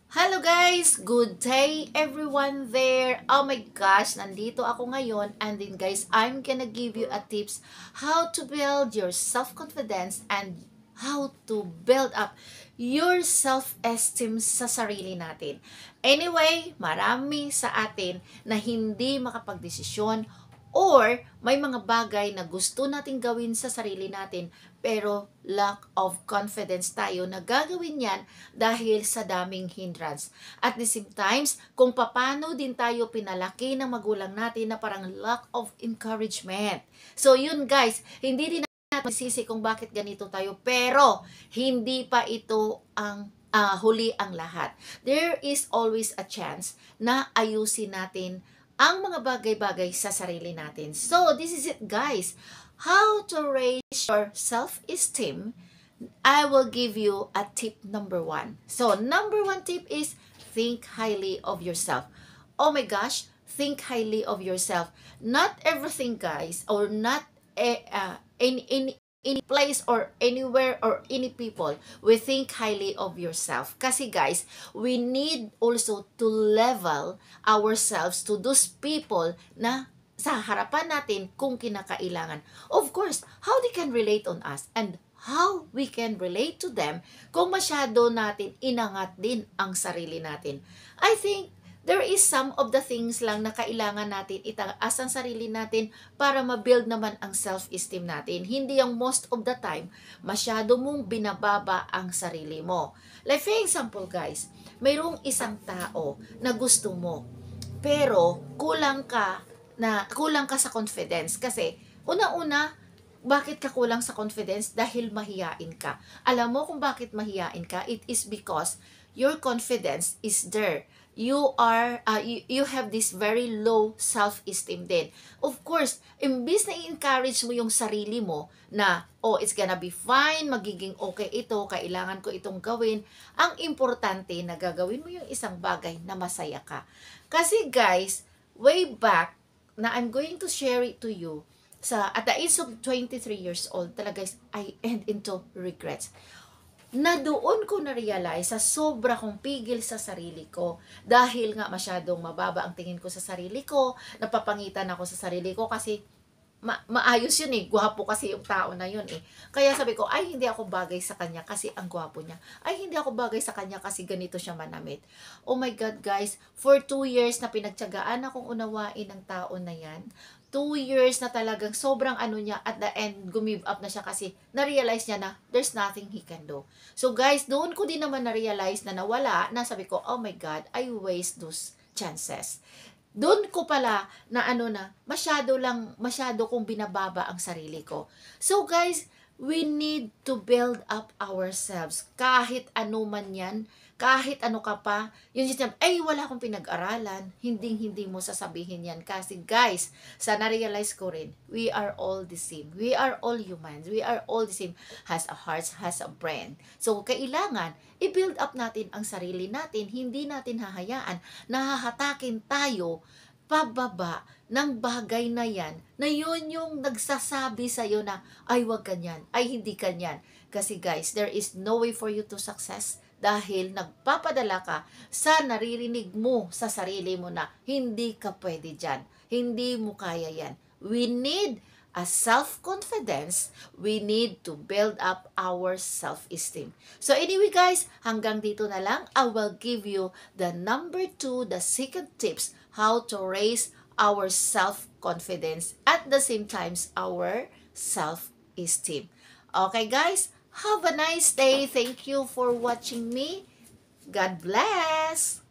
Hello guys! Good day everyone there! Oh my gosh, nandito ako ngayon and then guys, I'm gonna give you a tips how to build your self-confidence and how to build up your self-esteem sa sarili natin. Anyway, marami sa atin na hindi makapagdesisyon or may mga bagay na gusto nating gawin sa sarili natin pero lack of confidence tayo na gagawin yan dahil sa daming hindrance. At the same times, kung paano din tayo pinalaki ng magulang natin na parang lack of encouragement. So yun guys, hindi din natin masisi kung bakit ganito tayo pero hindi pa ito ang huli ang lahat. There is always a chance na ayusin natin ang mga bagay-bagay sa sarili natin. So, this is it guys. How to raise your self-esteem. I will give you a tip number 1. So, number 1 tip is think highly of yourself. Oh my gosh, think highly of yourself. Not everything guys, or not in any place or anywhere or any people, we think highly of yourself. Kasi guys, we need also to level ourselves to those people na sa harapan natin kung kinakailangan. Of course, how they can relate on us and how we can relate to them kung masyado natin inangat din ang sarili natin. I think there is some of the things lang na kailangan natin itaas ang sarili natin para ma-build naman ang self-esteem natin. Hindi yung most of the time, masyado mong binababa ang sarili mo. Like for example guys, mayroong isang tao na gusto mo, pero kulang ka sa confidence. Kasi una-una, bakit ka kulang sa confidence? Dahil mahiyain ka. Alam mo kung bakit mahiyain ka? It is because your confidence is there. You have this very low self-esteem din. Of course, imbis na i-encourage mo yung sarili mo na, oh, it's gonna be fine, magiging okay ito, kailangan ko itong gawin, ang importante na gagawin mo yung isang bagay na masaya ka. Kasi guys, way back, na I'm going to share it to you, at the age of 23 years old, talaga guys, I end into regrets. Na doon ko na-realize sa sobra kong pigil sa sarili ko dahil nga masyadong mababa ang tingin ko sa sarili ko, napapangitan ako sa sarili ko kasi maayos yun eh, gwapo kasi yung tao na yun eh. Kaya sabi ko, ay hindi ako bagay sa kanya kasi ang gwapo niya. Ay hindi ako bagay sa kanya kasi ganito siya manamit. Oh my God guys, for 2 years na pinagtiyagaan akong unawain ng tao na yan. 2 years na talagang sobrang niya, at the end, gumive up na siya kasi na-realize niya na there's nothing he can do. So guys, doon ko din naman na-realize na nawala, na sabi ko, oh my God, I waste those chances. Doon ko pala na masyado kong binababa ang sarili ko. So guys, we need to build up ourselves. Kahit ano man yan, kahit ano ka pa, yung system, ay wala akong pinag-aralan, hindi mo sasabihin yan. Kasi guys, sa na-realize ko rin, we are all the same. We are all humans. We are all the same. Has a heart, has a brain. So, kailangan, i-build up natin ang sarili natin. Hindi natin hahayaan na hahatakin tayo pababa ng bagay na yan, na yun yung nagsasabi sa'yo na, ay wag ganyan, ay hindi ganyan. Kasi guys, there is no way for you to success dahil nagpapadala ka sa naririnig mo sa sarili mo na hindi ka pwede dyan, hindi mo kaya yan. We need a self-confidence, we need to build up our self-esteem. So anyway guys, hanggang dito na lang. I will give you the number 2, the second tips, how to raise our self-confidence at the same times our self-esteem. Okay guys, have a nice day. Thank you for watching me. God bless.